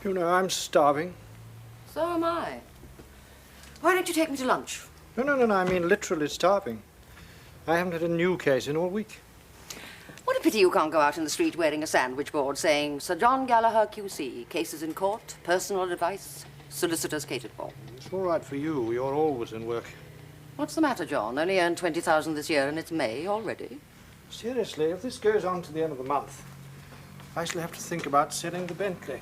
You know, I'm starving. So am I. Why don't you take me to lunch? No, I mean literally starving. I haven't had a new case in all week. What a pity you can't go out in the street wearing a sandwich board saying, Sir John Gallagher, QC, cases in court, personal advice, solicitors catered for. It's all right for you. You're always in work. What's the matter, John? Only earned 20,000 this year and it's May already. Seriously, if this goes on to the end of the month, I shall have to think about selling the Bentley.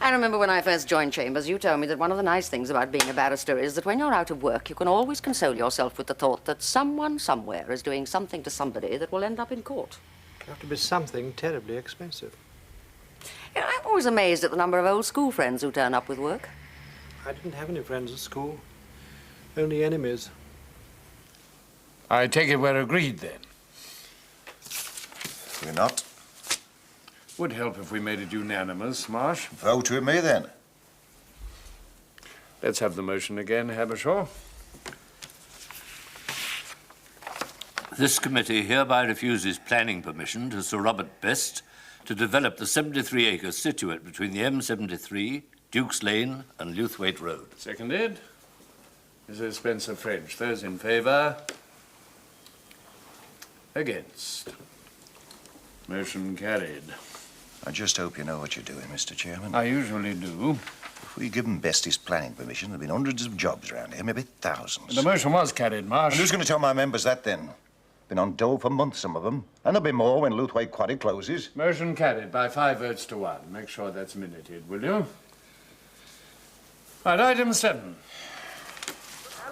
I remember when I first joined Chambers, you told me that one of the nice things about being a barrister is that when you're out of work, you can always console yourself with the thought that someone somewhere is doing something to somebody that will end up in court. It'll have to be something terribly expensive. You know, I'm always amazed at the number of old school friends who turn up with work. I didn't have any friends at school, only enemies. I take it we're agreed, then. We're not. Would help if we made it unanimous, Marsh. Vote with me, then. Let's have the motion again, Habershaw. This committee hereby refuses planning permission to Sir Robert Best to develop the 73 acres situate between the M73, Duke's Lane and Lewthwaite Road. Seconded. Mrs. Spencer French. Those in favour? Against. Motion carried. I just hope you know what you're doing, Mr. Chairman. I usually do. If we'd given Best his planning permission, there'd been hundreds of jobs around here, maybe thousands. The motion was carried, Marsh. And who's going to tell my members that, then? Been on dole for months, some of them. And there'll be more when Lewthwaite Quarry closes. Motion carried by 5 votes to 1. Make sure that's minuted, will you? Right, item 7.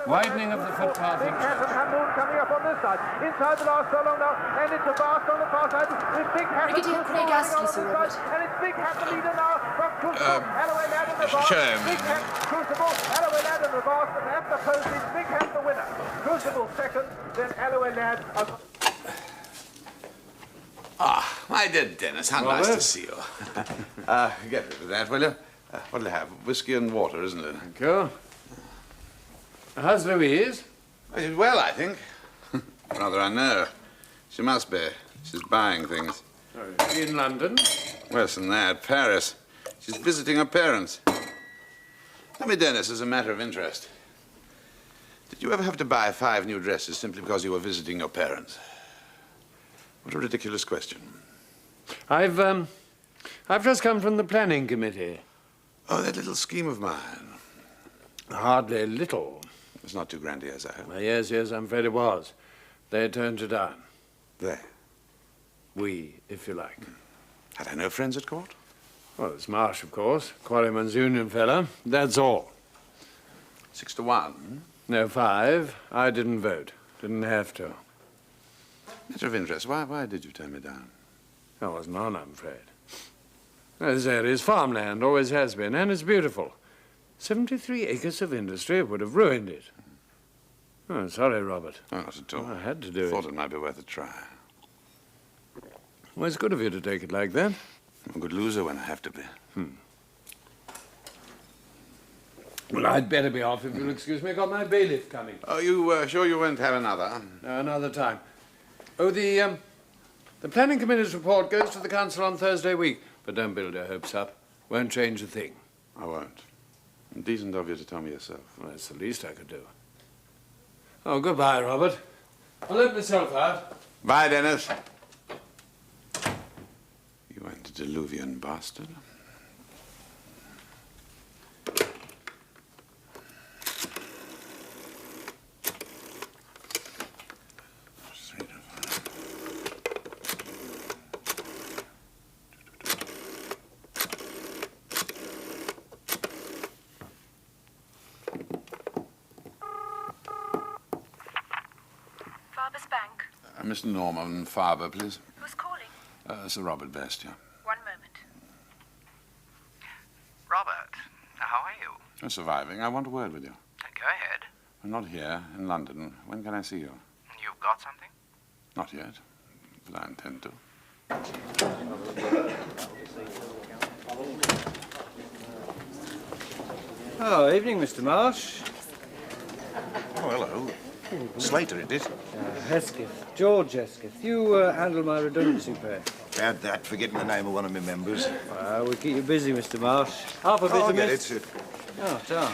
Widening of the footpath in Church. Coming up on this side. Inside the last furlong now, and it's a vast on the far side. It's Big Hat. Brigadier Craig Astley, Sir Robert. And it's Big Hat, the leader now, from Crucible, Alloway Lad in the vast. Big Hat, Crucible, Alloway Lad in the vast, and at the post is Big Hat the winner. Crucible second, then Alloway Lad. My dear Dennis, how nice to see you. Get rid of that, will you? What'll you have? Whiskey and water, isn't it? Thank you. How's Louise? Well, I think. Rather, I know. She must be. She's buying things. Oh, is she in London? Worse than that, Paris. She's visiting her parents. Tell me, Dennis, as a matter of interest, did you ever have to buy 5 new dresses simply because you were visiting your parents? What a ridiculous question. I've just come from the planning committee. Oh, that little scheme of mine. Hardly little. It's not too grandiose, I hope. Yes, I'm afraid it was. They turned it down. They? We, if you like. Had I no friends at court? Well, there's Marsh, of course. Quarryman's Union fella. That's all. 6 to 1. No, 5. I didn't vote. Didn't have to. Matter of interest, why did you turn me down? I wasn't on, I'm afraid. This area's farmland, always has been, and it's beautiful. 73 acres of industry would have ruined it. Oh, sorry, Robert. Oh, not at all. I had to do Thought it might be worth a try. Well, it's good of you to take it like that. I'm a good loser when I have to be. Well, I'd better be off if you'll excuse me. Got my bailiff coming. Oh, you sure you won't have another? No, another time. Oh, the planning committee's report goes to the council on Thursday week. But don't build your hopes up. Won't change a thing. I won't. Decent of you to tell me yourself. Well, that's the least I could do. Oh, goodbye, Robert. I'll let myself out. Bye, Dennis. You antediluvian bastard. Mr. Norman Farber, please. Who's calling? Sir Robert Best, yeah. 1 moment. Robert, how are you? I'm surviving. I want a word with you. Go ahead. I'm not here, in London. When can I see you? You've got something? Not yet, but I intend to. Oh, evening, Mr. Marsh. Oh, hello. Slater, it did. Hesketh. George Hesketh. You handle my redundancy pay. Add that, forgetting the name of one of my members. We keep you busy, Mr. Marsh. Half a bit I'll of get mist. it. Oh, Tom.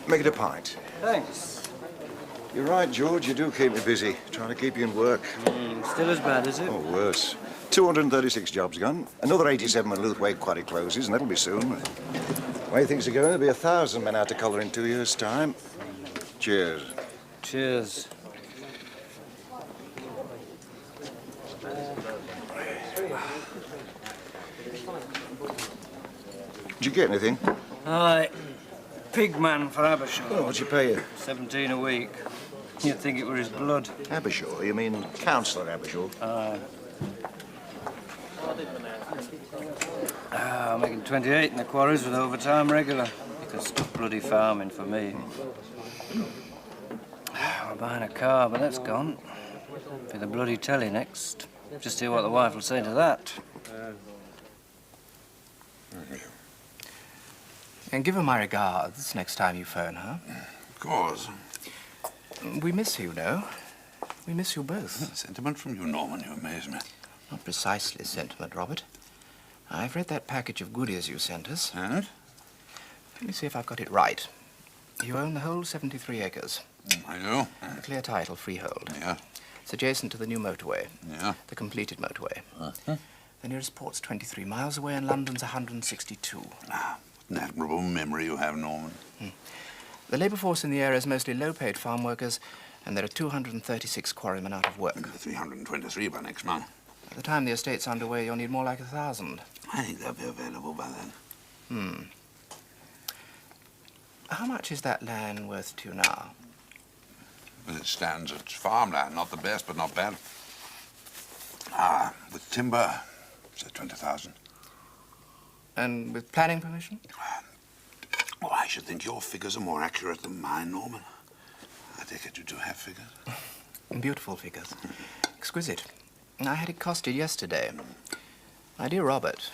Make it a pint. Thanks. You're right, George. You do keep me busy. Trying to keep you in work. Still as bad, is it? Oh, worse. 236 jobs gone. Another 87 when Luthwaite Quarry closes, and that'll be soon. The way things are going, there'll be 1,000 men out to collar in 2 years' time. Cheers. Cheers. Did you get anything? Aye. Pigman for Abershaw. Oh, what'd you pay you? 17 a week. You'd think it were his blood. Abershaw? You mean Councillor Abershaw? Aye. I'm making 28 in the quarries with overtime regular. You can stop bloody farming for me. We're buying a car, but that's gone. For the bloody telly next. Just hear what the wife will say to that. And give her my regards next time you phone her. Of course. We miss you, no? We miss you both. Sentiment from you, Norman. You amaze me. Not precisely sentiment, Robert. I've read that package of goodies you sent us. And? Let me see if I've got it right. You own the whole 73 acres. I do. A clear title, freehold. Yeah. It's adjacent to the new motorway. Yeah. The completed motorway. The nearest port's 23 miles away and London's 162. Ah, what an admirable memory you have, Norman. The labour force in the area is mostly low-paid farm workers, and there are 236 quarrymen out of work. 323 by next month. By the time the estate's underway, you'll need more like 1,000. I think they'll be available by then. How much is that land worth to you now? As it stands, it's farmland. Not the best, but not bad. Ah, with timber, say 20,000. And with planning permission? Oh, I should think your figures are more accurate than mine, Norman. I take it you do have figures. Beautiful figures. Exquisite. I had it costed yesterday. My dear Robert,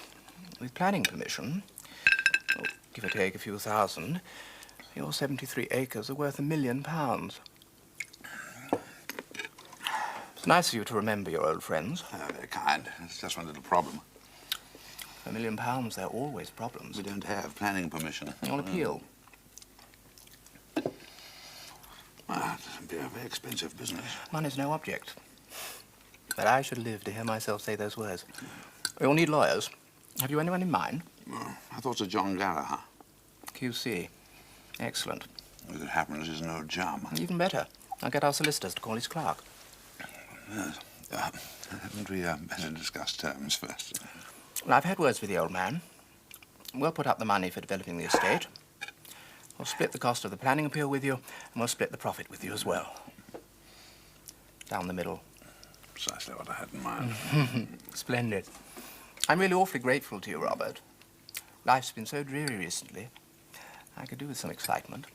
with planning permission, give or take a few thousand, your 73 acres are worth £1 million. It's nice of you to remember your old friends. Very kind. It's just one little problem. £1 million, there are always problems. We don't have planning permission. You'll appeal. Well, it'd be a very expensive business. Money's no object. But I should live to hear myself say those words. You'll need lawyers. Have you anyone in mind? Well, I thought of John Gallagher. QC. Excellent. As it happens, he's no chum. Even better. I'll get our solicitors to call his clerk. Yes. Haven't we better discuss terms first? Well, I've had words with the old man. We'll put up the money for developing the estate. We'll split the cost of the planning appeal with you, and we'll split the profit with you as well. Down the middle. Precisely what I had in mind. Splendid. I'm really awfully grateful to you, Robert. Life's been so dreary recently. I could do with some excitement.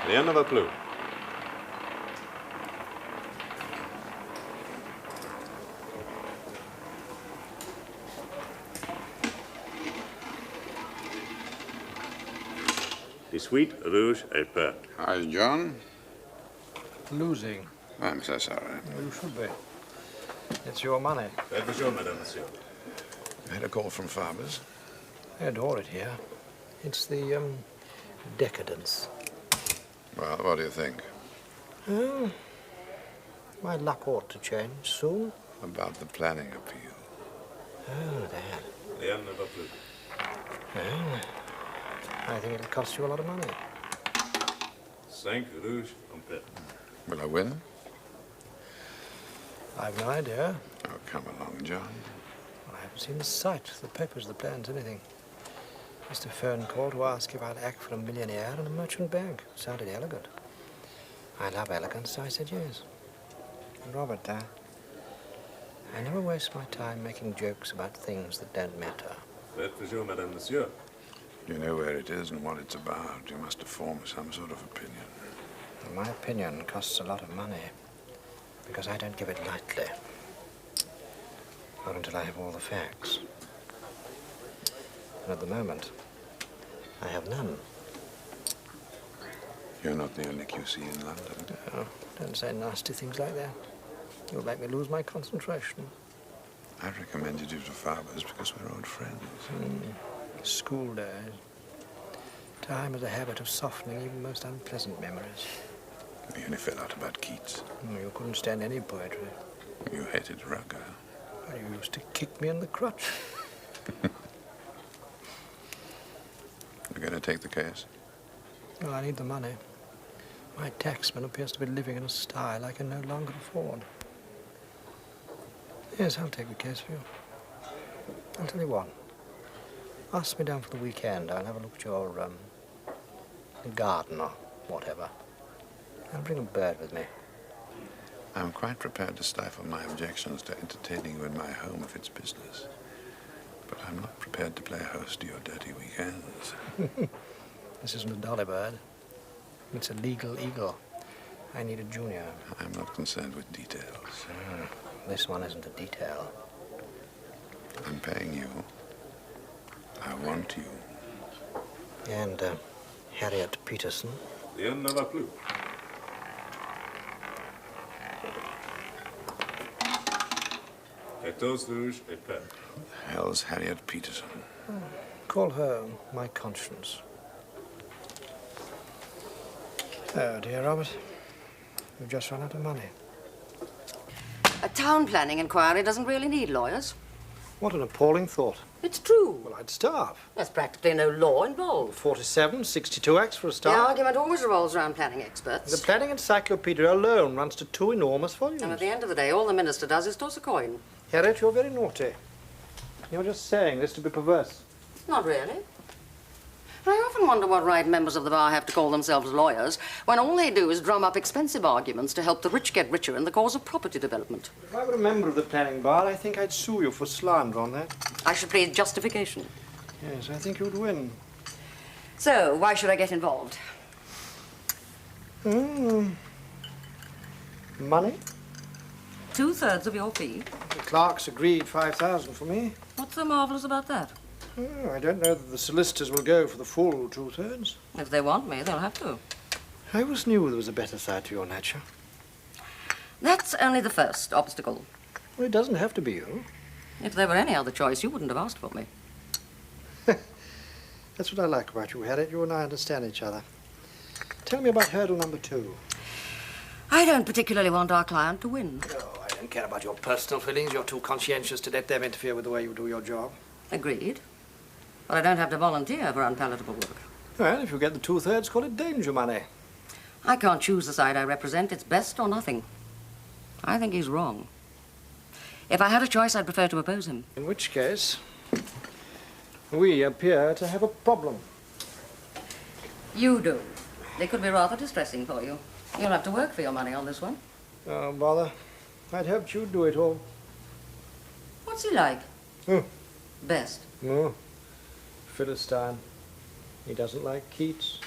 The end of a clue. The sweet rouge et peur. Hi, John. Losing. I'm so sorry. You should be. It's your money. That was your madame, monsieur. I had a call from Farber's. I adore it here. It's the, decadence. Well, what do you think? Oh, my luck ought to change soon. About the planning appeal. Oh, that. The end of a clue. Oh, I think it'll cost you a lot of money. 5 rouge en paix. Will I win? I've no idea. Oh, come along, John. I haven't seen the site, the papers, the plans, anything. Just a phone call to ask if I'd act for a millionaire in a merchant bank. Sounded elegant. I love elegance, so I said yes. And Robert, I never waste my time making jokes about things that don't matter. That was your madame, monsieur. You know where it is and what it's about. You must have formed some sort of opinion. And my opinion costs a lot of money, because I don't give it lightly. Not until I have all the facts. And at the moment, I have none. You're not the only QC in London. Oh, don't say nasty things like that. You'll make me lose my concentration. I recommended you to Faber's because we're old friends. School days. Time has a habit of softening even most unpleasant memories. We only fell out about Keats. Oh, you couldn't stand any poetry. You hated Rugger. Well, you used to kick me in the crotch. You're going to take the case? Well, I need the money. My taxman appears to be living in a style I can no longer afford. Yes, I'll take the case for you. I'll tell you what. Ask me down for the weekend. I'll have a look at your, garden or whatever. I'll bring a bird with me. I'm quite prepared to stifle my objections to entertaining you in my home if it's business. But I'm not prepared to play host to your dirty weekends. This isn't a dolly bird. It's a legal eagle. I need a junior. I'm not concerned with details. This one isn't a detail. I'm paying you. I want you. And, Harriet Peterson. Rien ne va plus. Quatorze rouge et pair. Who the hell's Harriet Peterson? Call her my conscience. Oh, dear Robert. We've just run out of money. A town planning inquiry doesn't really need lawyers. What an appalling thought. It's true. Well, I'd starve. There's practically no law involved. 47, 62 acts for a The start. argument always revolves around planning experts. The planning encyclopedia alone runs to 2 enormous volumes. And at the end of the day, all the minister does is toss a coin. Harriet, you're very naughty. You're just saying this to be perverse. Not really. I often wonder what right members of the bar have to call themselves lawyers when all they do is drum up expensive arguments to help the rich get richer in the cause of property development. If I were a member of the planning bar, I think I'd sue you for slander on that. I should plead justification. Yes, I think you'd win. So, why should I get involved? Money? 2/3 of your fee. The clerks agreed 5,000 for me. What's so marvellous about that? Oh, I don't know that the solicitors will go for the full 2/3. If they want me, they'll have to. I always knew there was a better side to your nature. That's only the first obstacle. Well, it doesn't have to be you. If there were any other choice, you wouldn't have asked for me. That's what I like about you, Harriet. You and I understand each other. Tell me about hurdle number 2. I don't particularly want our client to win. No, I don't care about your personal feelings. You're too conscientious to let them interfere with the way you do your job. Agreed. But I don't have to volunteer for unpalatable work. Well, if you get the 2/3, call it danger money. I can't choose the side I represent. It's best or nothing. I think he's wrong. If I had a choice, I'd prefer to oppose him. In which case, we appear to have a problem. You do. It could be rather distressing for you. You'll have to work for your money on this one. Oh, bother. I'd hoped you'd do it all. What's he like? Oh. Best. No. Philistine. He doesn't like Keats.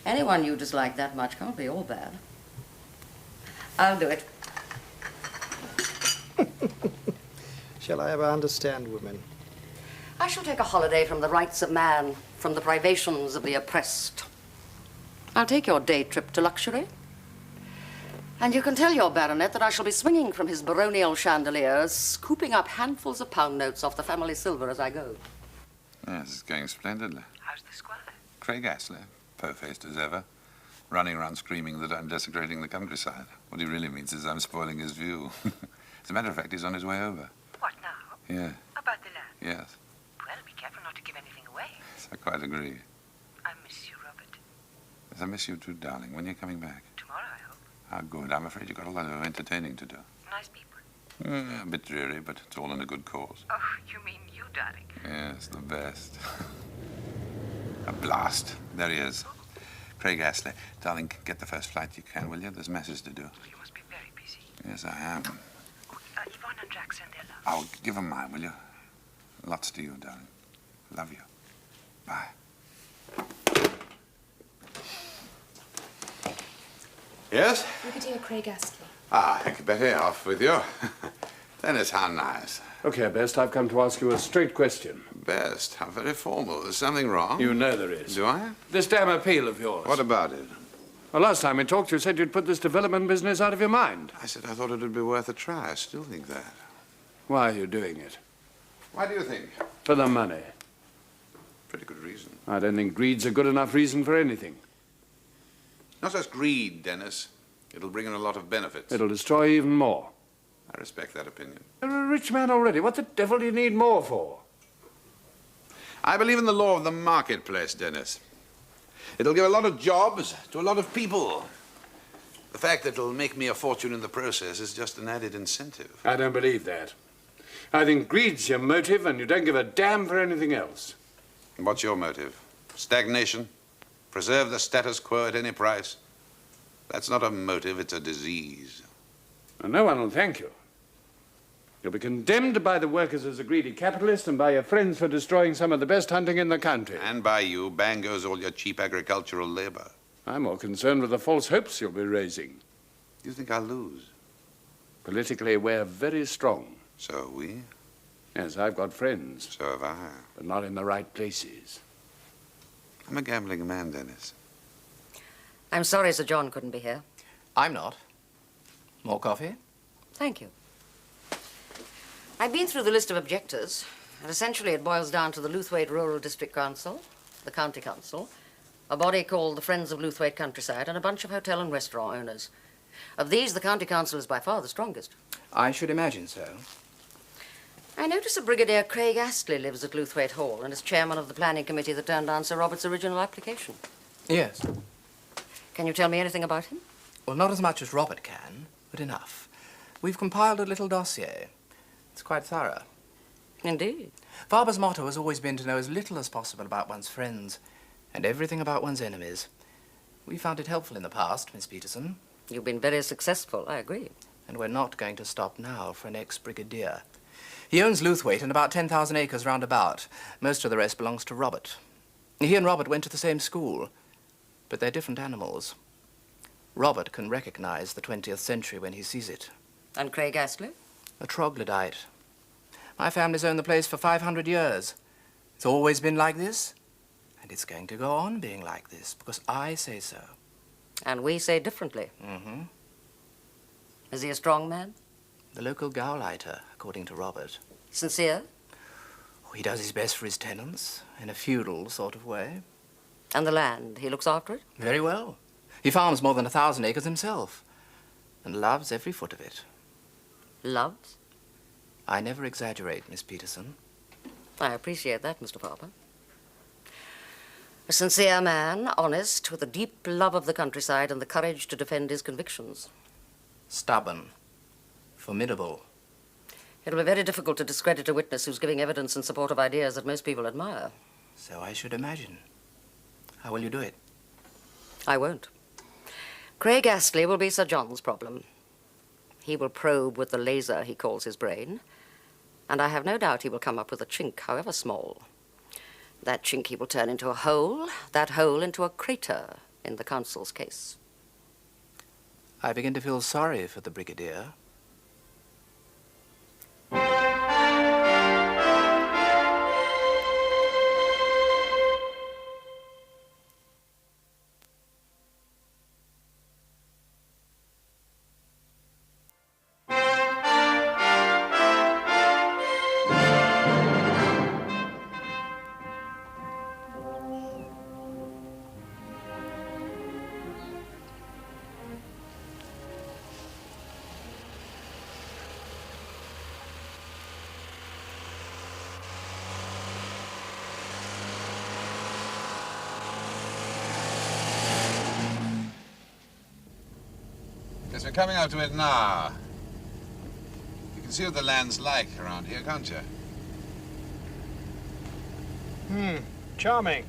Anyone you dislike that much can't be all bad. I'll do it. Shall I ever understand women? I shall take a holiday from the rights of man, from the privations of the oppressed. I'll take your day trip to luxury. And you can tell your baronet that I shall be swinging from his baronial chandeliers, scooping up handfuls of pound notes off the family silver as I go. Yes, it's going splendidly. How's the squire? Craig Astley, po-faced as ever, running around screaming that I'm desecrating the countryside. What he really means is I'm spoiling his view. As a matter of fact, he's on his way over. What now? Yeah, About the land? yes. Well, be careful not to give anything away. Yes, I quite agree. I miss you, Robert. Yes, I miss you too, darling. When are you coming back? Tomorrow, I hope. Ah, good. I'm afraid you've got a lot of entertaining to do. Nice people. A bit dreary, but it's all in a good cause. Oh, you mean you, darling? Yes, the best. A blast. There he is. Craig Astley. Darling, get the first flight you can, will you? There's masses to do. You must be very busy. Yes, I am. Oh, Yvonne and Jack send their love. I'll give 'em mine, will you? Lots to you, darling. Love you. Bye. Yes? Brigadier Craig Astley. Ah, thank you, Betty. Off with you. Dennis, how nice. Okay, Best, I've come to ask you a straight question. Best. How very formal. There's something wrong. You know there is. Do I? This damn appeal of yours. What about it? Well, last time we talked, you said you'd put this development business out of your mind. I said I thought it would be worth a try. I still think that. Why are you doing it? Why do you think? For the money. Pretty good reason. I don't think greed's a good enough reason for anything. Not just greed, Dennis. It'll bring in a lot of benefits. It'll destroy even more. I respect that opinion. You're a rich man already. What the devil do you need more for? I believe in the law of the marketplace, Dennis. It'll give a lot of jobs to a lot of people. The fact that it'll make me a fortune in the process is just an added incentive. I don't believe that. I think greed's your motive, and you don't give a damn for anything else. What's your motive? Stagnation? Preserve the status quo at any price? That's not a motive, it's a disease. And no one will thank you. You'll be condemned by the workers as a greedy capitalist and by your friends for destroying some of the best hunting in the country. And by you, bang goes all your cheap agricultural labor. I'm more concerned with the false hopes you'll be raising. You think I'll lose? Politically, we're very strong. So are we? Yes, I've got friends. So have I. But not in the right places. I'm a gambling man, Dennis. I'm sorry Sir John couldn't be here. I'm not. More coffee? Thank you. I've been through the list of objectors, and essentially it boils down to the Lewthwaite Rural District Council, the County Council, a body called the Friends of Lewthwaite Countryside, and a bunch of hotel and restaurant owners. Of these, the County Council is by far the strongest. I should imagine so. I notice that Brigadier Craig Astley lives at Lewthwaite Hall and is chairman of the planning committee that turned down Sir Robert's original application. Yes. Can you tell me anything about him? Well, not as much as Robert can, but enough. We've compiled a little dossier. It's quite thorough. Indeed. Father's motto has always been to know as little as possible about one's friends and everything about one's enemies. We found it helpful in the past, Miss Peterson. You've been very successful, I agree. And we're not going to stop now for an ex-brigadier. He owns Lewthwaite and about 10,000 acres round about. Most of the rest belongs to Robert. He and Robert went to the same school, but they're different animals. Robert can recognize the 20th century when he sees it. And Craig Astley? A troglodyte. My family's owned the place for 500 years. It's always been like this, and it's going to go on being like this, because I say so. And we say differently. Mm-hmm. Is he a strong man? The local gauleiter, according to Robert. Sincere? Oh, he does his best for his tenants, in a feudal sort of way. And the land, he looks after it? Very well. He farms more than 1,000 acres himself, and loves every foot of it. Loves? I never exaggerate, Miss Peterson. I appreciate that, Mr. Farber. A sincere man, honest, with a deep love of the countryside and the courage to defend his convictions. Stubborn. Formidable. It'll be very difficult to discredit a witness who's giving evidence in support of ideas that most people admire. So I should imagine. How will you do it? I won't. Craig Astley will be Sir John's problem. He will probe with the laser he calls his brain, and I have no doubt he will come up with a chink, however small. That chink he will turn into a hole, that hole into a crater in the council's case. I begin to feel sorry for the brigadier. Yes, we're coming out to it now. You can see what the land's like around here, can't you? Charming.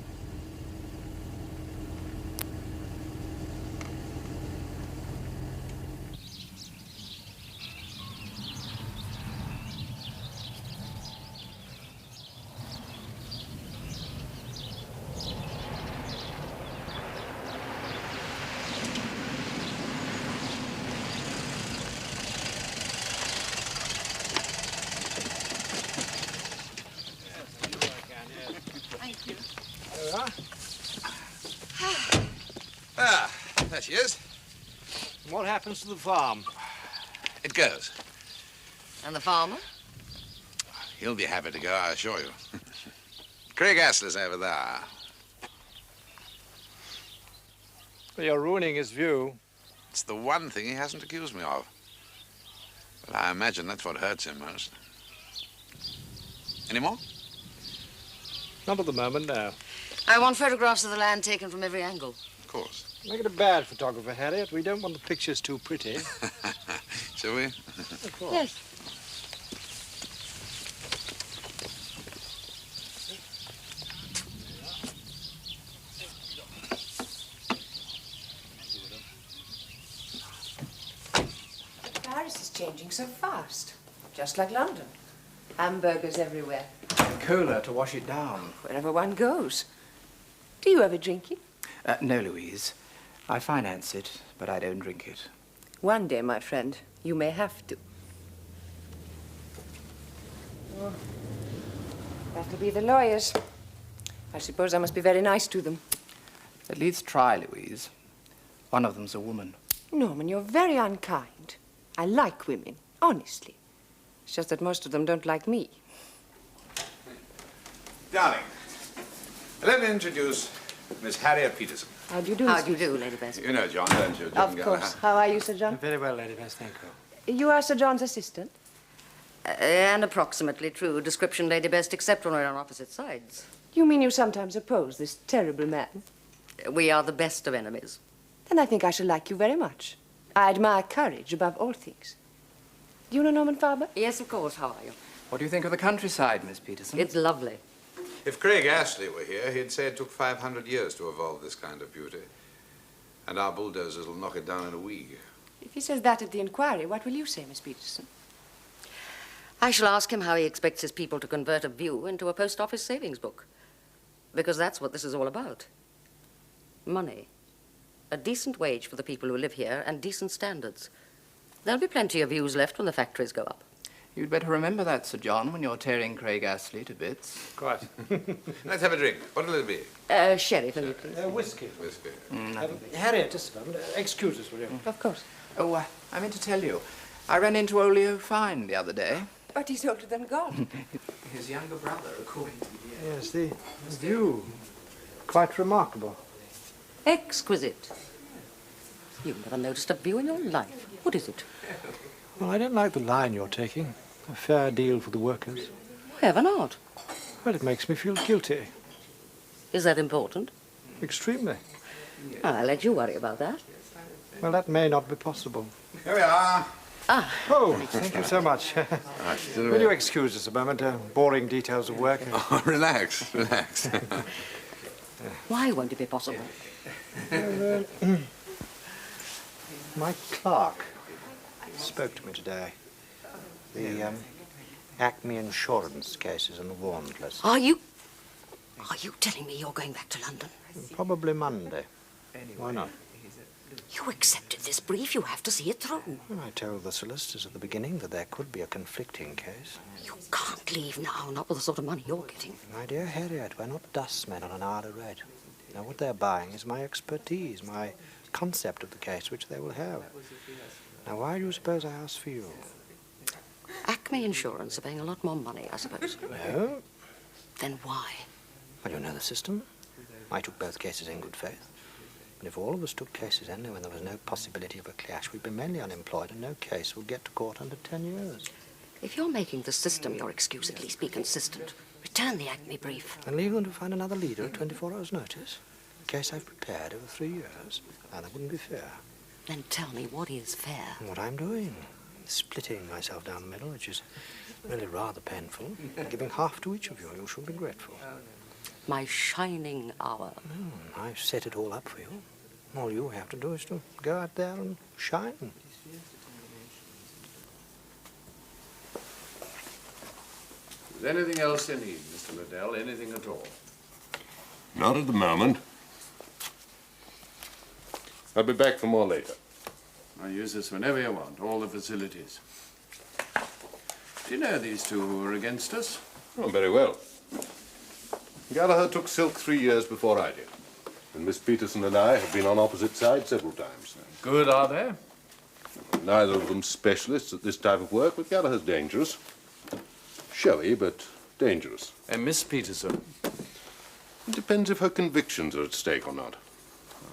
Cheers. What happens to the farm? It goes. And the farmer? He'll be happy to go, I assure you. Craig Astley's over there. You're ruining his view. It's the one thing he hasn't accused me of. But I imagine that's what hurts him most. Any more? Not at the moment, no. I want photographs of the land taken from every angle. Of course. Make it a bad photographer, Harriet. We don't want the pictures too pretty. Shall we? Of course. Yes. Paris is changing so fast. Just like London. Hamburgers everywhere. Cola to wash it down. Wherever one goes. Do you ever drink it? No, Louise. I finance it, but I don't drink it. One day, my friend, you may have to. Oh, that'll be the lawyers. I suppose I must be very nice to them. At least try, Louise. One of them's a woman. Norman, you're very unkind. I like women, honestly. It's just that most of them don't like me. Darling, let me introduce Miss Harriet Peterson. How do you do, How Mr. do you do, Lady Bess? You know John, don't you? John Of course. How are you, Sir John? Very well, Lady Bess, thank you. You are Sir John's assistant? An approximately true description, Lady Best, except when we're on opposite sides. You mean you sometimes oppose this terrible man? We are the best of enemies. Then I think I shall like you very much. I admire courage above all things. Do you know Norman Farber? Yes, of course. How are you? What do you think of the countryside, Miss Peterson? It's lovely. If Craig Astley were here, he'd say it took 500 years to evolve this kind of beauty. And our bulldozers will knock it down in a week. If he says that at the inquiry, what will you say, Miss Peterson? I shall ask him how he expects his people to convert a view into a post office savings book. Because that's what this is all about. Money. A decent wage for the people who live here and decent standards. There'll be plenty of views left when the factories go up. You'd better remember that, Sir John, when you're tearing Craig Astley to bits. Quite. Let's have a drink. What'll it be? Sherry, for me, please. Whiskey. Whiskey. Harriet, just a moment. Excuse us, will you? Of course. Oh, I meant to tell you. I ran into Olio Fine the other day. But he's older than God. His younger brother, according to the... Yes, the view. Quite remarkable. Exquisite. You've never noticed a view in your life. What is it? Well, I don't like the line you're taking. A fair deal for the workers. Ever not. Well, it makes me feel guilty. Is that important? Extremely. I'll let you worry about that. Well, that may not be possible. Here we are. Ah. Oh, thank you so much. Will you excuse us a moment? Boring details of work. Oh, relax, relax. Why won't it be possible? My clerk spoke to me today. The Acme insurance case is on the warrant list. Are you telling me you're going back to London? Probably Monday. Why not? You accepted this brief. You have to see it through. Well, I told the solicitors at the beginning that there could be a conflicting case. You can't leave now, not with the sort of money you're getting. My dear Harriet, we're not dustmen on an hourly rate. Now, what they're buying is my expertise, my concept of the case, which they will have. Now, why do you suppose I asked for you? Acme Insurance are paying a lot more money, I suppose. No. Then why? Well, you know the system. I took both cases in good faith. And if all of us took cases only when there was no possibility of a clash, we'd be mainly unemployed and no case would get to court under 10 years. If you're making the system your excuse, at least be consistent. Return the Acme brief. And leave them to find another leader at 24 hours' notice. A case I've prepared over 3 years. Now, that wouldn't be fair. Then tell me what is fair. And what I'm doing. Splitting myself down the middle, which is really rather painful. Giving half to each of you. You should be grateful. My shining hour. I've set it all up for you. All you have to do is to go out there and shine. Is there anything else you need, Mr. Liddell? Anything at all? Not at the moment. I'll be back for more later. I'll use this whenever you want, all the facilities. Do you know these two who are against us? Oh, very well. Gallagher took silk 3 years before I did. And Miss Peterson and I have been on opposite sides several times. Good, are they? Neither of them specialists at this type of work, but Gallagher's dangerous. Showy, but dangerous. And Miss Peterson? It depends if her convictions are at stake or not.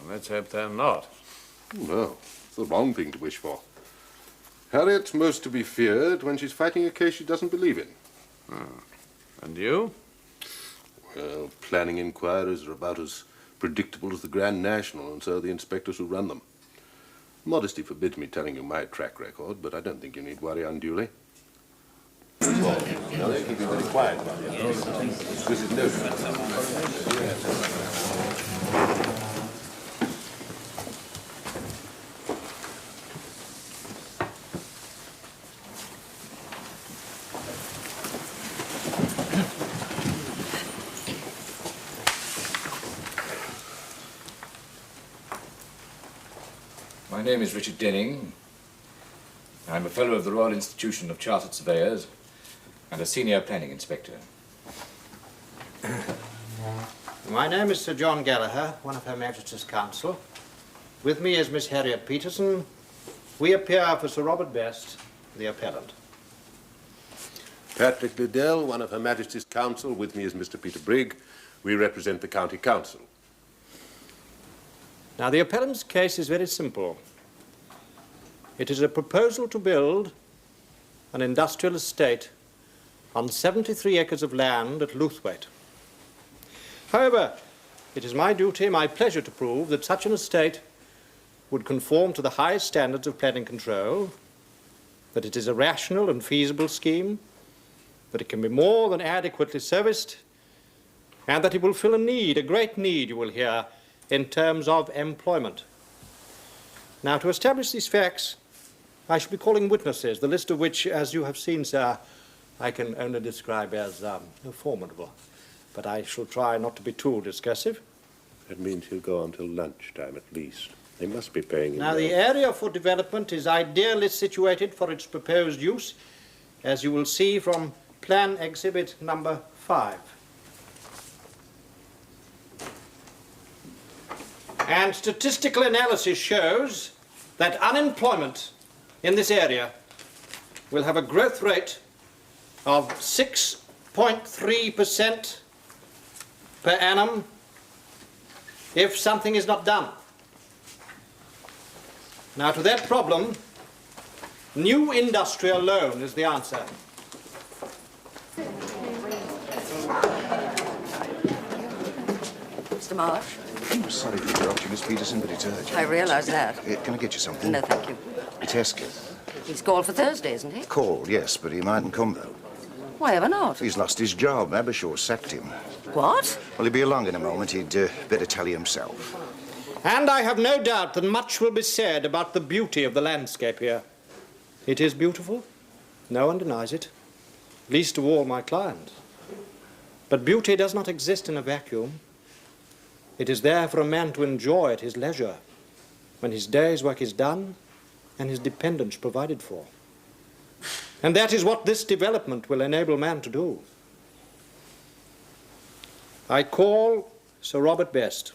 Well, let's hope they're not. No, it's the wrong thing to wish for. Harriet's most to be feared when she's fighting a case she doesn't believe in. Oh. And you? Well, planning inquiries are about as predictable as the Grand National, and so are the inspectors who run them. Modesty forbids me telling you my track record, but I don't think you need worry unduly. Now, they keep you very quiet about it. Exquisite notion. My name is Richard Denning. I'm a fellow of the Royal Institution of Chartered Surveyors and a senior planning inspector. My name is Sir John Gallagher, one of Her Majesty's Council. With me is Miss Harriet Peterson. We appear for Sir Robert Best, the appellant. Patrick Liddell, one of Her Majesty's Council. With me is Mr. Peter Brigg. We represent the County Council. Now, the appellant's case is very simple. It is a proposal to build an industrial estate on 73 acres of land at Luthwaite. However, it is my duty, my pleasure to prove that such an estate would conform to the highest standards of planning control, that it is a rational and feasible scheme, that it can be more than adequately serviced, and that it will fill a need, a great need, you will hear, in terms of employment. Now, to establish these facts, I shall be calling witnesses, the list of which, as you have seen, sir, I can only describe as formidable. But I shall try not to be too discursive. That means he'll go on till lunchtime at least. They must be paying him Now, well. the area for development is ideally situated for its proposed use, as you will see from Plan Exhibit number 5. And statistical analysis shows that unemployment in this area will have a growth rate of 6.3% per annum if something is not done. Now, to that problem, new industry alone is the answer. Mr. Marsh? I'm sorry to interrupt you, Miss Peterson, but it's urgent. I realize that. Can I get you something? No, thank you. It's Hesketh. He's called for Thursday, isn't he? Called, yes, but he mightn't come, though. Why ever not? He's lost his job. Abershaw sacked him. What? Well, he'll be along in a moment. He'd better tell you himself. And I have no doubt that much will be said about the beauty of the landscape here. It is beautiful. No one denies it. Least of all my client. But beauty does not exist in a vacuum. It is there for a man to enjoy at his leisure, when his day's work is done and his dependence provided for. And that is what this development will enable man to do. I call Sir Robert Best.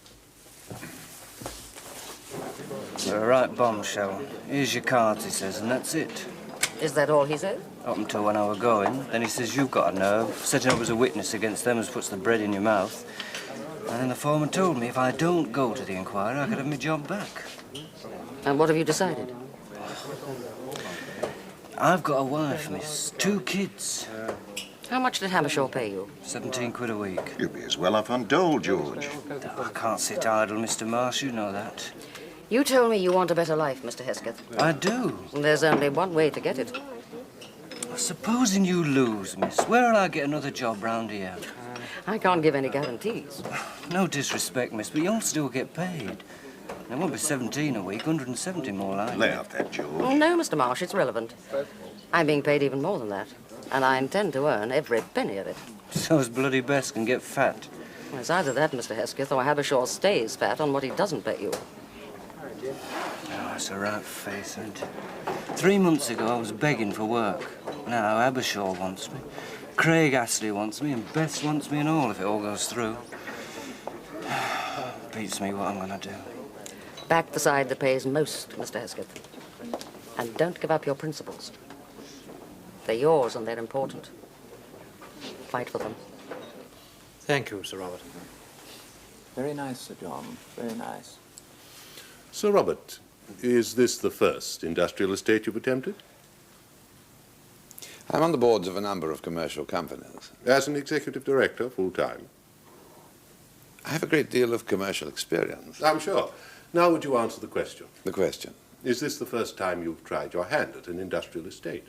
You're a right bombshell. Here's your cards, he says, and that's it. Is that all he said? Up until when I were going. Then he says, you've got a nerve, setting up as a witness against them as puts the bread in your mouth. And then the foreman told me if I don't go to the inquiry, I could have my job back. And what have you decided? I've got a wife, miss. 2 kids. How much did Hamershaw pay you? 17 quid a week. You'll be as well off on dole, George. I can't sit idle, Mr. Marsh, you know that. You told me you want a better life, Mr. Hesketh. I do. And there's only one way to get it. Supposing you lose, miss, where'll I get another job round here? I can't give any guarantees. No disrespect, miss, but you'll still get paid. It won't be 17 a week, 170 more like. Lay off that, George. Oh, no, Mr. Marsh, it's relevant. I'm being paid even more than that. And I intend to earn every penny of it. So's bloody Best can get fat. Well, it's either that, Mr. Hesketh, or Habershaw stays fat on what he doesn't pay you. Oh, that's a right face, isn't it? 3 months ago, I was begging for work. Now Habershaw wants me. Craig Astley wants me, and Best wants me and all, if it all goes through. beats me what I'm going to do. Back the side that pays most, Mr. Hesketh. And don't give up your principles. They're yours and they're important. Fight for them. Thank you, Sir Robert. Very nice, Sir John. Very nice. Sir Robert, is this the first industrial estate you've attempted? I'm on the boards of a number of commercial companies. As an executive director, full-time? I have a great deal of commercial experience. I'm sure. Now would you answer the question? The question? Is this the first time you've tried your hand at an industrial estate?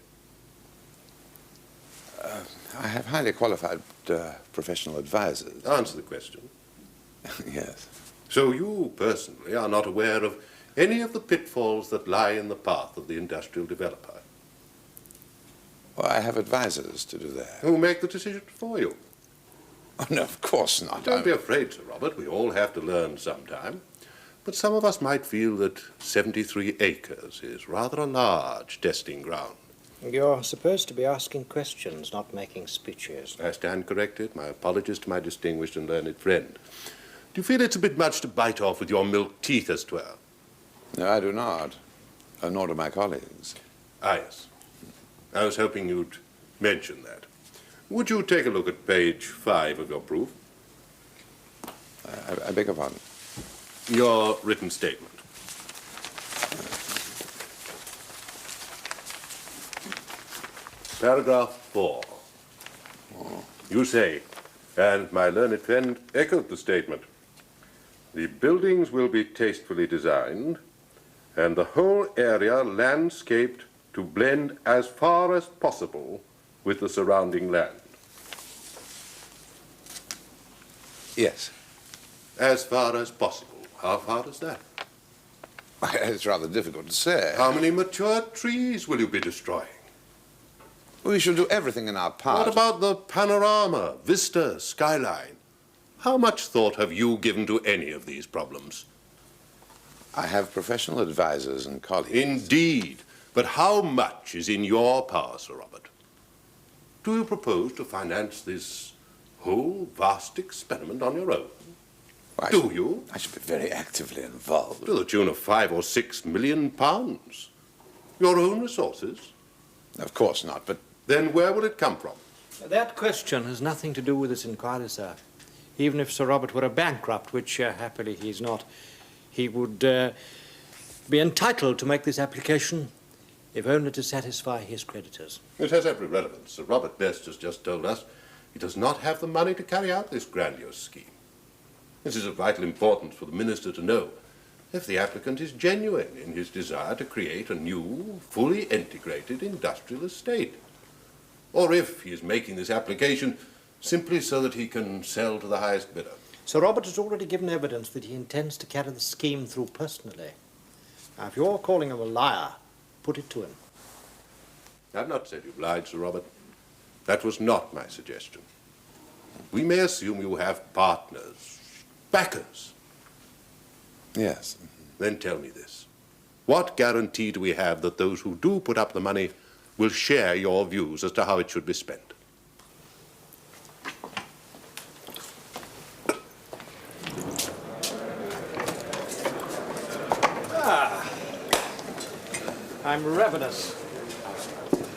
I have highly qualified professional advisors. Answer the question. Yes. So you, personally, are not aware of any of the pitfalls that lie in the path of the industrial developer? Well, I have advisors to do that. Who make the decision for you? Oh, no, of course not. Don't be afraid, Sir Robert. We all have to learn sometime. But some of us might feel that 73 acres is rather a large testing ground. You're supposed to be asking questions, not making speeches. I stand corrected. My apologies to my distinguished and learned friend. Do you feel it's a bit much to bite off with your milk teeth, as 'twere? No, I do not. Nor do my colleagues. Ah, yes. I was hoping you'd mention that. Would you take a look at page 5 of your proof? I beg your pardon? Your written statement. Paragraph 4. You say, and my learned friend echoed the statement, the buildings will be tastefully designed and the whole area landscaped to blend as far as possible with the surrounding land. Yes. As far as possible. How far is that? It's rather difficult to say. How many mature trees will you be destroying? We shall do everything in our power. What about the panorama, vista, skyline? How much thought have you given to any of these problems? I have professional advisors and colleagues. Indeed. But how much is in your power, Sir Robert? Do you propose to finance this whole vast experiment on your own? Well, Do you? I should be very actively involved. To the tune of £5 or £6 million. Your own resources? Of course not, but... Then where will it come from? That question has nothing to do with this inquiry, sir. Even if Sir Robert were a bankrupt, which happily he's not, he would be entitled to make this application, if only to satisfy his creditors. It has every relevance. Sir Robert Best has just told us he does not have the money to carry out this grandiose scheme. This is of vital importance for the minister to know if the applicant is genuine in his desire to create a new, fully integrated industrial estate, or if he is making this application simply so that he can sell to the highest bidder. Sir Robert has already given evidence that he intends to carry the scheme through personally. Now, if you're calling him a liar, put it to him. I've not said you've lied, Sir Robert. That was not my suggestion. We may assume you have partners, backers. Yes. Then tell me this. What guarantee do we have that those who do put up the money will share your views as to how it should be spent? I'm ravenous.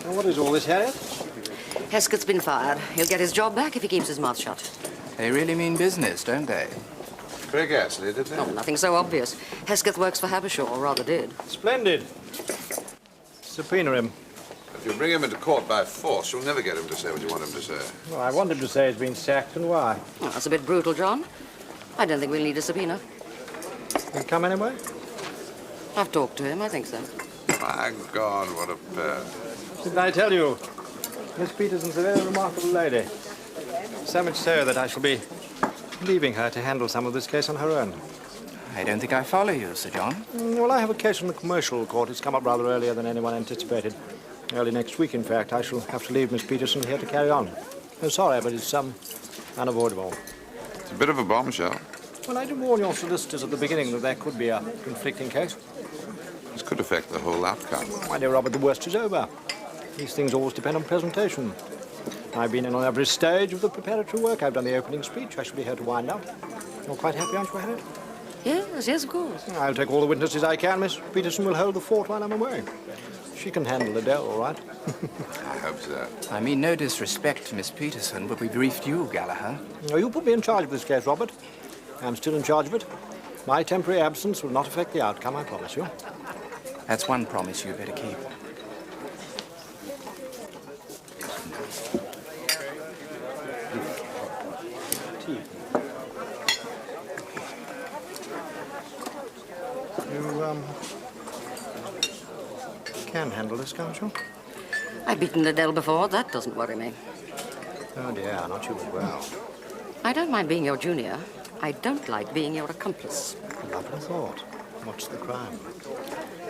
Now, what is all this, Harriet? Hesketh's been fired. He'll get his job back if he keeps his mouth shut. They really mean business, don't they? Very ghastly, did they? Oh, nothing so obvious. Hesketh works for Habershaw, or rather did. Splendid. Subpoena him. If you bring him into court by force, you'll never get him to say what you want him to say. Well, I want him to say he's been sacked and why. Well, that's a bit brutal, John. I don't think we'll need a subpoena. He'll come anyway? I've talked to him, I think so. My God, what a pair. Didn't I tell you? Miss Peterson's a very remarkable lady. So much so that I shall be leaving her to handle some of this case on her own. I don't think I follow you, Sir John. Well, I have a case from the commercial court. It's come up rather earlier than anyone anticipated. Early next week, in fact. I shall have to leave Miss Peterson here to carry on. Oh, sorry, but it's unavoidable. It's a bit of a bombshell. Well, I did warn your solicitors at the beginning that there could be a conflicting case. This could affect the whole outcome. My dear Robert, the worst is over. These things always depend on presentation. I've been in on every stage of the preparatory work. I've done the opening speech. I shall be here to wind up. You're quite happy, aren't you, Harriet? Yes, yes, of course. I'll take all the witnesses I can. Miss Peterson will hold the fort while I'm away. She can handle Adele, all right. I hope so. I mean no disrespect to Miss Peterson, but we briefed you, Gallagher. Now, you put me in charge of this case, Robert. I'm still in charge of it. My temporary absence will not affect the outcome, I promise you. That's one promise you better keep. You, can handle this, can't you? I've beaten Adele before. That doesn't worry me. Oh, dear, not you as well. I don't mind being your junior. I don't like being your accomplice. Lovely thought. What's the crime?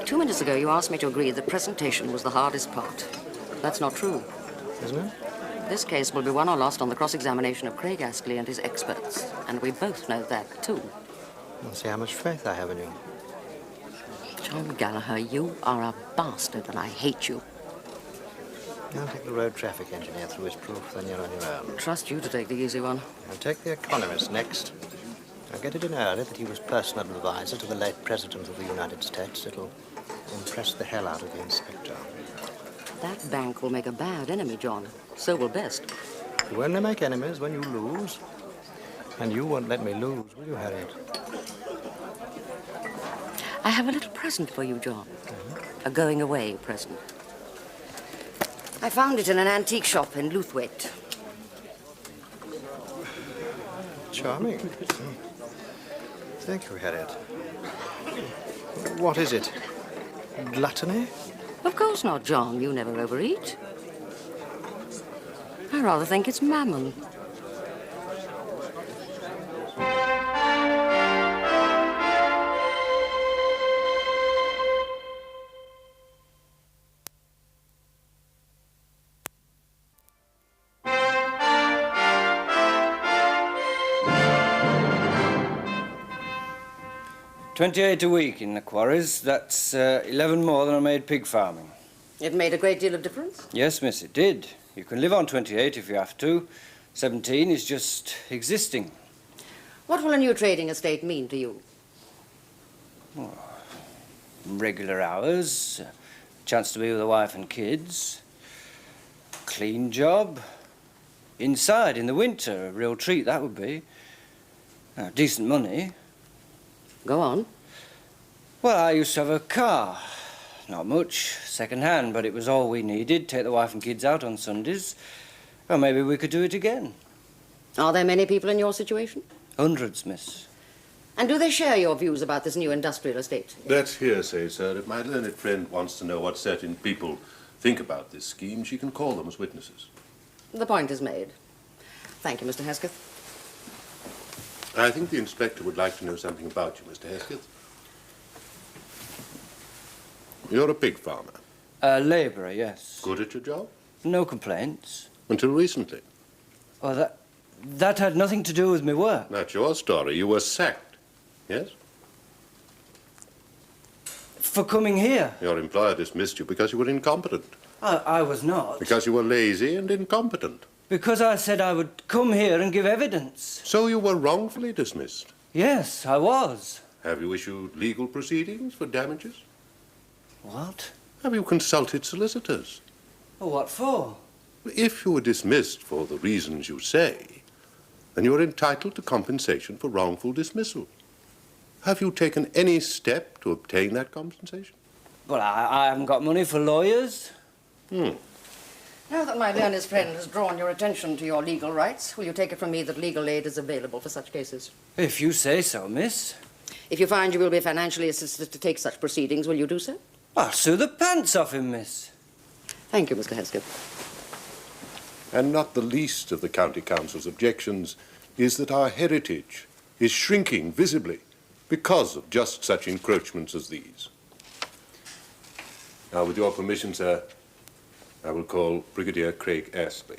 2 minutes ago, you asked me to agree that presentation was the hardest part. That's not true. Isn't it? This case will be won or lost on the cross-examination of Craig Astley and his experts. And we both know that, too. We'll see how much faith I have in you. John Gallagher, you are a bastard, and I hate you. I'll take the road traffic engineer through his proof, then you're on your own. Trust you to take the easy one. I'll take the economist next. I'll get it in early that he was personal advisor to the late President of the United States. It'll impress the hell out of the inspector. That bank will make a bad enemy, John. So will Best. You only make enemies when you lose. And you won't let me lose, will you, Harriet? I have a little present for you, John. A going-away present. I found it in an antique shop in Luthwaite. Charming. Thank you, Harriet. What is it? Gluttony? Of course not, John. You never overeat. I rather think it's mammon. $28 a week in the quarries. That's 11 more than I made pig farming. It made a great deal of difference? Yes, miss, it did. You can live on 28 if you have to. 17 is just existing. What will a new trading estate mean to you? Oh, regular hours, a chance to be with a wife and kids, clean job, inside in the winter, a real treat that would be. Decent money. Go on. Well, I used to have a car. Not much, second-hand, but it was all we needed. Take the wife and kids out on Sundays. Well, maybe we could do it again. Are there many people in your situation? Hundreds, miss. And do they share your views about this new industrial estate? That's hearsay, sir. If my learned friend wants to know what certain people think about this scheme, she can call them as witnesses. The point is made. Thank you, Mr. Hesketh. I think the inspector would like to know something about you, Mr. Hesketh. You're a pig farmer. A labourer, yes. Good at your job? No complaints. Until recently. Oh, that had nothing to do with my work. That's your story. You were sacked, yes? For coming here? Your employer dismissed you because you were incompetent. I was not. Because you were lazy and incompetent. Because I said I would come here and give evidence. So you were wrongfully dismissed? Yes, I was. Have you issued legal proceedings for damages? What? Have you consulted solicitors? Well, what for? If you were dismissed for the reasons you say, then you're entitled to compensation for wrongful dismissal. Have you taken any step to obtain that compensation? Well, I haven't got money for lawyers. Now that my learned friend has drawn your attention to your legal rights, will you take it from me that legal aid is available for such cases? If you say so, miss. If you find you will be financially assisted to take such proceedings, will you do so? I'll sue the pants off him, miss. Thank you, Mr. Hesketh. And not the least of the County Council's objections is that our heritage is shrinking visibly because of just such encroachments as these. Now, with your permission, sir, I will call Brigadier Craig Astley.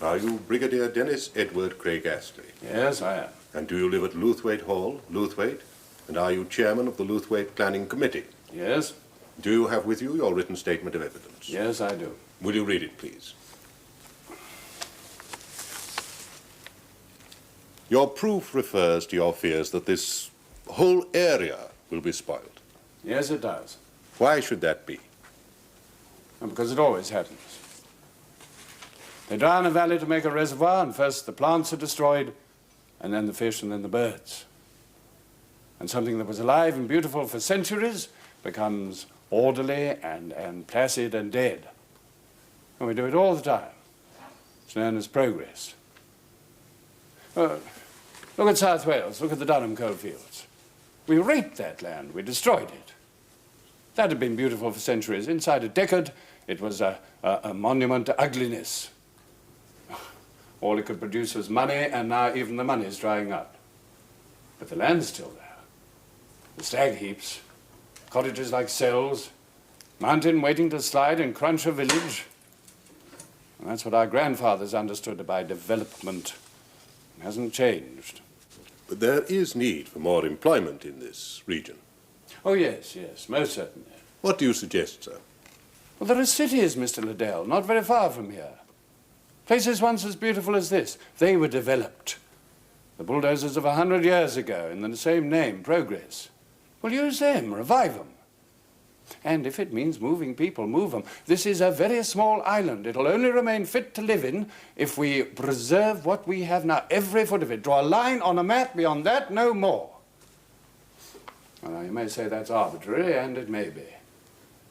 Are you Brigadier Dennis Edward Craig Astley? Yes, I am. And do you live at Luthwaite Hall, Luthwaite? And are you chairman of the Luthwaite Planning Committee? Yes. Do you have with you your written statement of evidence? Yes, I do. Will you read it, please? Your proof refers to your fears that this whole area will be spoiled. Yes, it does. Why should that be? And because it always happens. They drown a valley to make a reservoir, and first the plants are destroyed, and then the fish, and then the birds. And something that was alive and beautiful for centuries becomes orderly and placid and dead. And we do it all the time. It's known as progress. Look at South Wales. Look at the Durham coalfields. We raped that land. We destroyed it. That had been beautiful for centuries. Inside a decade, it was a monument to ugliness. All it could produce was money, and now even the money is drying up. But the land's still there. The stag heaps, cottages like cells, mountain waiting to slide and crunch a village. And that's what our grandfathers understood by development. It hasn't changed. But there is need for more employment in this region. Oh, yes, yes, most certainly. What do you suggest, sir? Well, there are cities, Mr. Liddell, not very far from here. Places once as beautiful as this. They were developed. The bulldozers of 100 years ago, in the same name, progress. Well, use them, revive them. And if it means moving people, move them. This is a very small island. It'll only remain fit to live in if we preserve what we have now, every foot of it. Draw a line on a map, beyond that, no more. Well, you may say that's arbitrary, and it may be.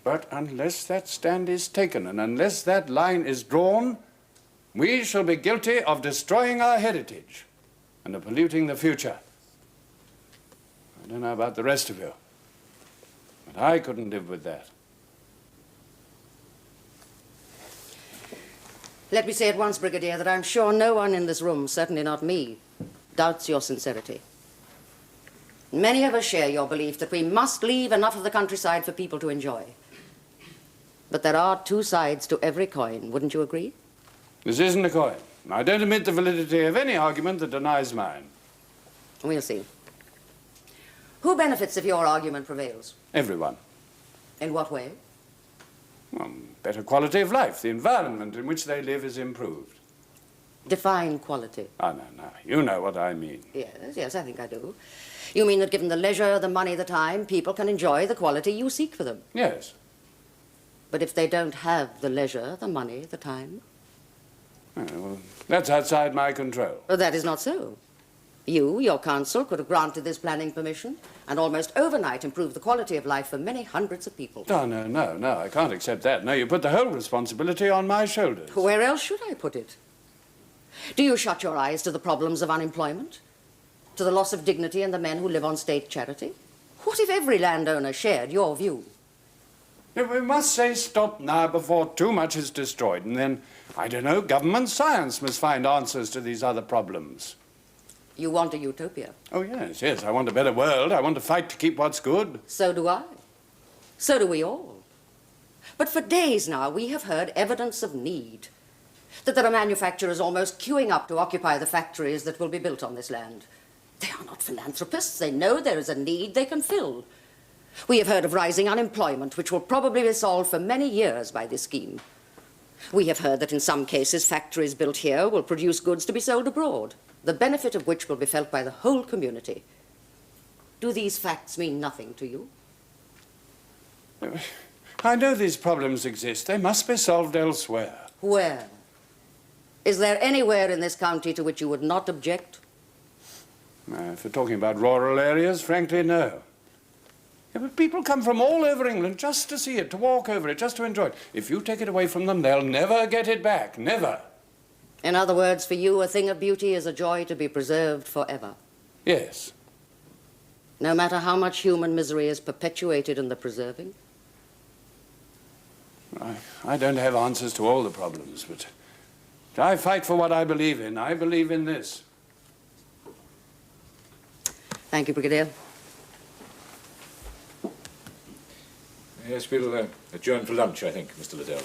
But unless that stand is taken, and unless that line is drawn, we shall be guilty of destroying our heritage and of polluting the future. I don't know about the rest of you, but I couldn't live with that. Let me say at once, Brigadier, that I'm sure no one in this room, certainly not me, doubts your sincerity. Many of us share your belief that we must leave enough of the countryside for people to enjoy. But there are two sides to every coin, wouldn't you agree? This isn't a coin. I don't admit the validity of any argument that denies mine. We'll see. Who benefits if your argument prevails? Everyone. In what way? Well, better quality of life. The environment in which they live is improved. Define quality. Oh, no. You know what I mean. Yes, I think I do. You mean that given the leisure, the money, the time, people can enjoy the quality you seek for them? Yes. But if they don't have the leisure, the money, the time? Well, that's outside my control. Well, that is not so. You, your council, could have granted this planning permission and almost overnight improved the quality of life for many hundreds of people. Oh, no, I can't accept that. No, you put the whole responsibility on my shoulders. Where else should I put it? Do you shut your eyes to the problems of unemployment? To the loss of dignity in the men who live on state charity? What if every landowner shared your view? We must say stop now before too much is destroyed, and then, I don't know, government science must find answers to these other problems. You want a utopia? Oh, yes, I want a better world. I want to fight to keep what's good. So do I. So do we all. But for days now, we have heard evidence of need. That there are manufacturers almost queuing up to occupy the factories that will be built on this land. They are not philanthropists. They know there is a need they can fill. We have heard of rising unemployment, which will probably be solved for many years by this scheme. We have heard that in some cases factories built here will produce goods to be sold abroad, the benefit of which will be felt by the whole community. Do these facts mean nothing to you? I know these problems exist. They must be solved elsewhere. Where? Is there anywhere in this county to which you would not object? If you're talking about rural areas, frankly, no. Yeah, but people come from all over England just to see it, to walk over it, just to enjoy it. If you take it away from them, they'll never get it back. Never. In other words, for you, a thing of beauty is a joy to be preserved forever. Yes. No matter how much human misery is perpetuated in the preserving? I don't have answers to all the problems, but I fight for what I believe in. I believe in this. Thank you, Brigadier. Yes, we'll adjourn for lunch, I think, Mr. Liddell.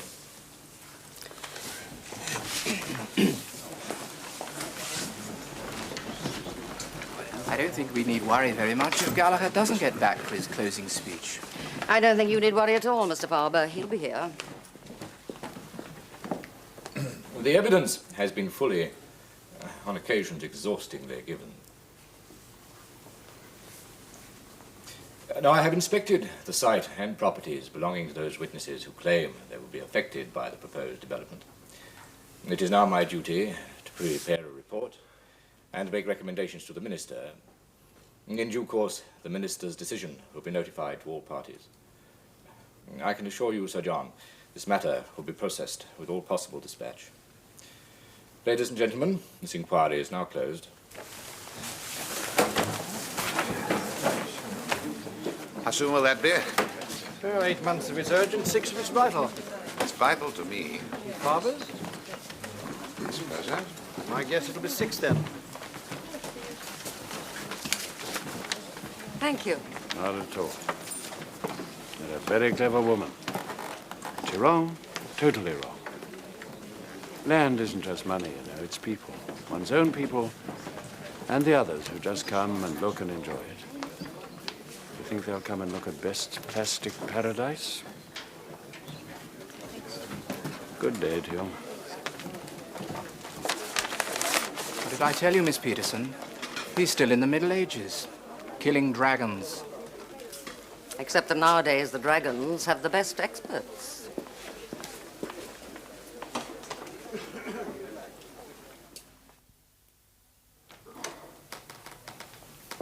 I don't think we need worry very much if Galahad doesn't get back for his closing speech. I don't think you need worry at all, Mr. Farber. He'll be here. The evidence has been fully, on occasions exhaustingly given. Now, I have inspected the site and properties belonging to those witnesses who claim they will be affected by the proposed development. It is now my duty to prepare a report and make recommendations to the Minister. In due course, the Minister's decision will be notified to all parties. I can assure you, Sir John, this matter will be processed with all possible dispatch. Ladies and gentlemen, this inquiry is now closed. How soon will that be? Oh, 8 months if it's urgent, 6 if it's vital. It's vital to me. Farber's? I suppose so. My guess it'll be 6 then. Thank you. Not at all. You're a very clever woman. But you're wrong, totally wrong. Land isn't just money, you know, it's people. One's own people and the others who just come and look and enjoy it. You think they'll come and look at best plastic paradise? Good day to you. What did I tell you, Miss Peterson? He's still in the Middle Ages, killing dragons. Except that nowadays the dragons have the best experts.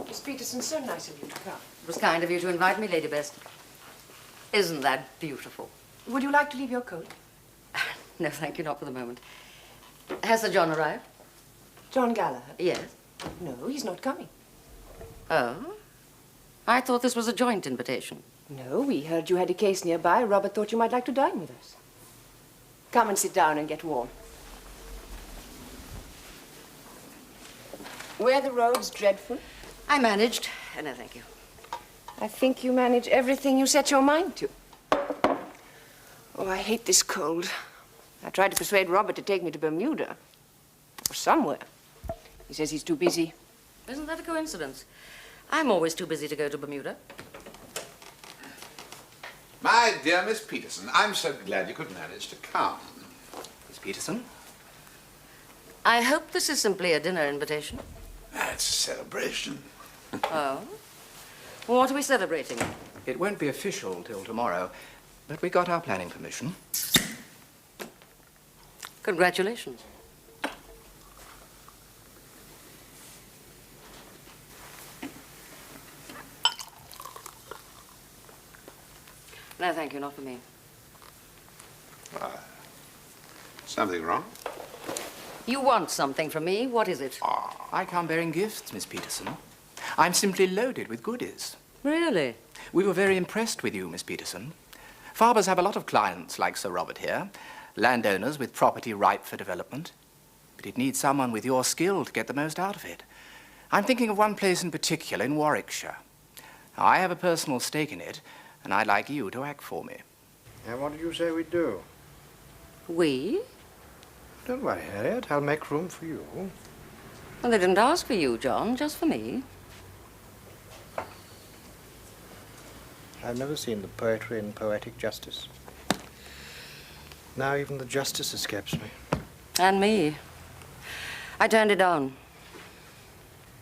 Miss Peterson, so nice of you to come. It was kind of you to invite me, Lady Best. Isn't that beautiful? Would you like to leave your coat? No, thank you, not for the moment. Has Sir John arrived? John Galahad? Yes. No, he's not coming. Oh? I thought this was a joint invitation. No, we heard you had a case nearby. Robert thought you might like to dine with us. Come and sit down and get warm. Were the roads dreadful? I managed. No, thank you. I think you manage everything you set your mind to. Oh, I hate this cold. I tried to persuade Robert to take me to Bermuda. Or somewhere. He says he's too busy. Isn't that a coincidence? I'm always too busy to go to Bermuda. My dear Miss Peterson, I'm so glad you could manage to come. Miss Peterson? I hope this is simply a dinner invitation. It's a celebration. Oh? What are we celebrating? It won't be official till tomorrow, but we got our planning permission. Congratulations. No, thank you, not for me. Something wrong? You want something from me. What is it? I come bearing gifts, Miss Peterson. I'm simply loaded with goodies. Really? We were very impressed with you, Miss Peterson. Farbers have a lot of clients like Sir Robert here, landowners with property ripe for development. But it needs someone with your skill to get the most out of it. I'm thinking of one place in particular in Warwickshire. Now, I have a personal stake in it, and I'd like you to act for me. And what did you say we'd do? We? Don't worry, Harriet. I'll make room for you. Well, they didn't ask for you, John, just for me. I've never seen the poetry in poetic justice. Now even the justice escapes me. And me. I turned it down.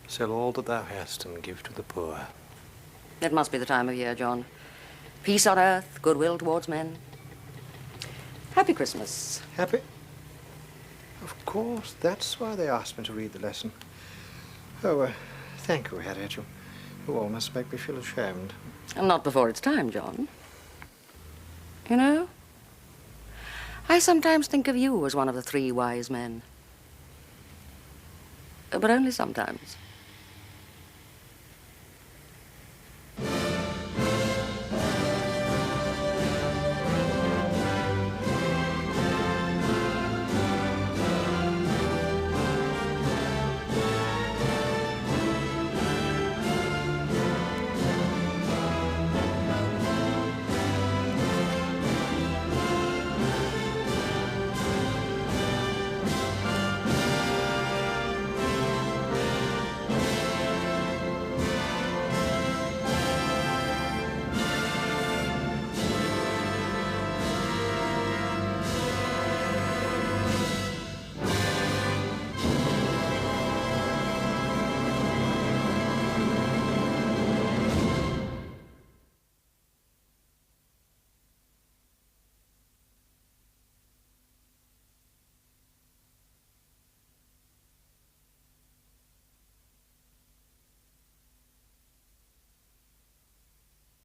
Sell all that thou hast and give to the poor. It must be the time of year, John. Peace on earth, goodwill towards men. Happy Christmas. Happy? Of course, that's why they asked me to read the lesson. Oh, thank you, Harriet. You almost make me feel ashamed. And not before it's time, John. You know, I sometimes think of you as one of the 3 wise men. But only sometimes.